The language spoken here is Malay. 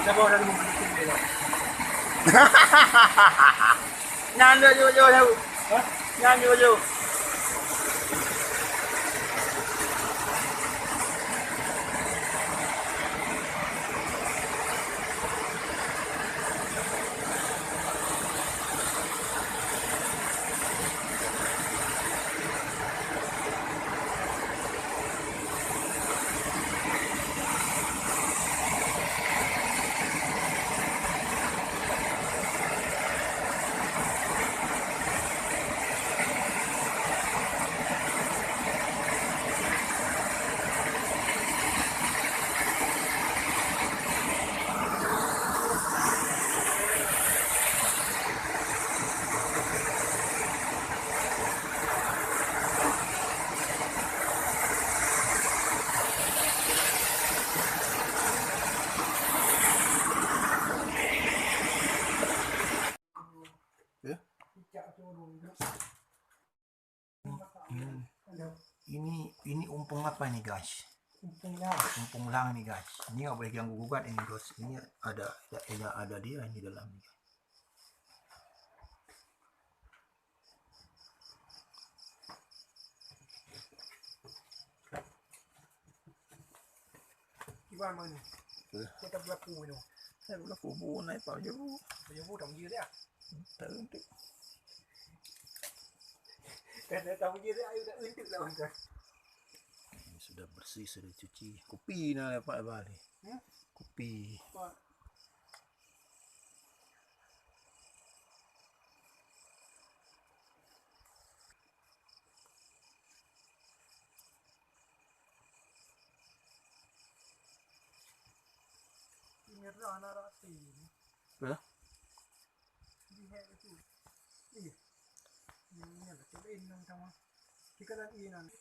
Sabaw na naman ulit yung bilo. Nando jojo na. Ha? Nando jojo. Ini umpung apa nih guys? Umpung lang nih guys. Ini nggak boleh ganggu gugat ini guys. Ini ada dia ini dalamnya. Gimana ini? Kita berlaku ini. Saya berlaku bu naik pak jauh. Jauh tak mungkin dia. Teruntuk. Karena tak mungkin dia ayo dah untuk lah orang. Sudah bersih, sudah cuci. Kopi nah Pak Bali. Kopi. Ini rana rati. Ya? Lihat itu. Ini ada cobain nang sama. Kita dan ini nanti.